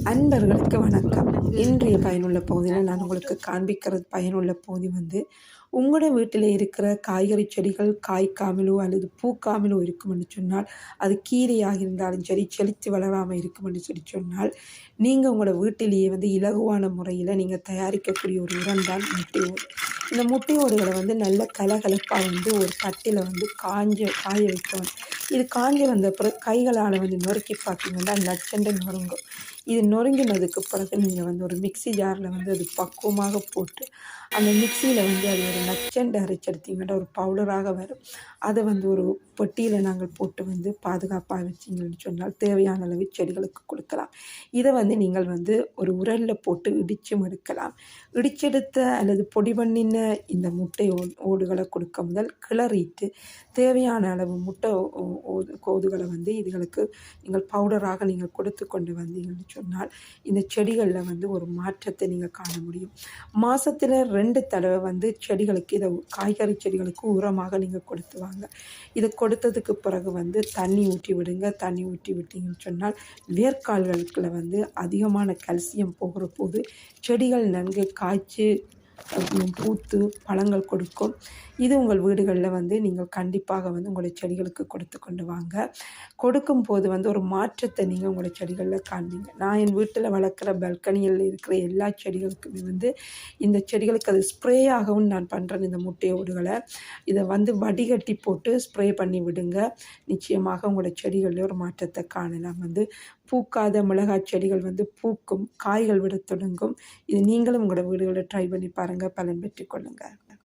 அன்பர்களுக்கு வணக்கம். இன்றைய பயனுள்ள பகுதியில் நான் உங்களுக்கு காண்பிக்கிறது பயனுள்ள பகுதி வந்து உங்களோட வீட்டில் இருக்கிற காய்கறி செடிகள் காய்க்காமலோ அல்லது பூக்காமலோ இருக்குமென்று சொன்னால், அது கீரையாக இருந்தாலும் சரி செழித்து வளராமல் இருக்குமென்று சொன்னால், நீங்கள் உங்களோட வீட்டிலேயே வந்து இலகுவான முறையில் நீங்கள் தயாரிக்கக்கூடிய ஒரு உரம் தான் முட்டை ஓடு. இந்த முட்டை ஓடுகளை வந்து நல்ல கலகலப்பாக வந்து ஒரு தட்டில் வந்து காய வைக்கணும். இது காஞ்சி வந்த பிறகு கைகளால் வந்து நொறுக்கி பார்த்தீங்கன்னா நச்சென்று நொறுங்கும். இது நொறுங்கினதுக்கு பிறகு நீங்கள் வந்து ஒரு மிக்ஸி ஜாரில் வந்து அது பக்குவமாக போட்டு அந்த மிக்சியில் வந்து அது ஒரு நச்செண்டு அரைச்செடுத்தீங்கன்னா ஒரு பவுடராக வரும். அதை வந்து ஒரு பொட்டியில் நாங்கள் போட்டு வந்து பாதுகாப்பாக வச்சிங்கன்னு சொன்னால் தேவையான அளவு செடிகளுக்கு கொடுக்கலாம். இதை வந்து நீங்கள் வந்து ஒரு உரலில் போட்டு இடிச்சும் எடுக்கலாம். இடிச்செடுத்த அல்லது பொடி பண்ணின இந்த முட்டை ஓடுகளை கொடுக்க முதல் கிளறிட்டு தேவையான அளவு முட்டை கோதுகளை வந்து இதுகளுக்கு நீங்கள் பவுடராக நீங்கள் கொடுத்து கொண்டு வந்தீங்கன்னு சொன்னால் இந்த செடிகளில் வந்து ஒரு மாற்றத்தை நீங்கள் காண முடியும். மாதத்தில் 2 தடவை வந்து செடிகளுக்கு இதை காய்கறி செடிகளுக்கு உரமாக நீங்கள் கொடுத்து வாங்க. இதை கொடுத்ததுக்கு பிறகு வந்து தண்ணி ஊற்றி விடுங்க. தண்ணி ஊற்றி விட்டீங்கன்னு சொன்னால் வேர்க்கால்களுக்குள்ள வந்து அதிகமான கால்சியம் போகிற போது செடிகள் நன்கு காய்ச்சி பூத்து பழங்கள் கொடுக்கும். இது உங்கள் வீடுகளில் வந்து நீங்கள் கண்டிப்பாக வந்து உங்களுடைய செடிகளுக்கு கொடுத்து கொண்டு வாங்க. கொடுக்கும்போது வந்து ஒரு மாற்றத்தை நீங்கள் உங்களுடைய செடிகளில் காண்பீங்க. நான் என் வீட்டில் வளர்க்குற பால்கனியில் இருக்கிற எல்லா செடிகளுக்குமே வந்து இந்த செடிகளுக்கு அது ஸ்ப்ரேயாகவும் நான் பண்ணுறேன். இந்த முட்டை ஓடுகளை இதை வந்து வடிகட்டி போட்டு ஸ்ப்ரே பண்ணி விடுங்க. நிச்சயமாக உங்களுடைய செடிகளில் ஒரு மாற்றத்தை காணலாம். வந்து பூக்காத மிளகாய் செடிகள் வந்து பூக்கும், காய்கள் விட தொடங்கும். இது நீங்களும் உங்களோட வீடுகளில் ட்ரை பண்ணி பாருங்கள், பலன் பெற்றுக்கொள்ளுங்கள்.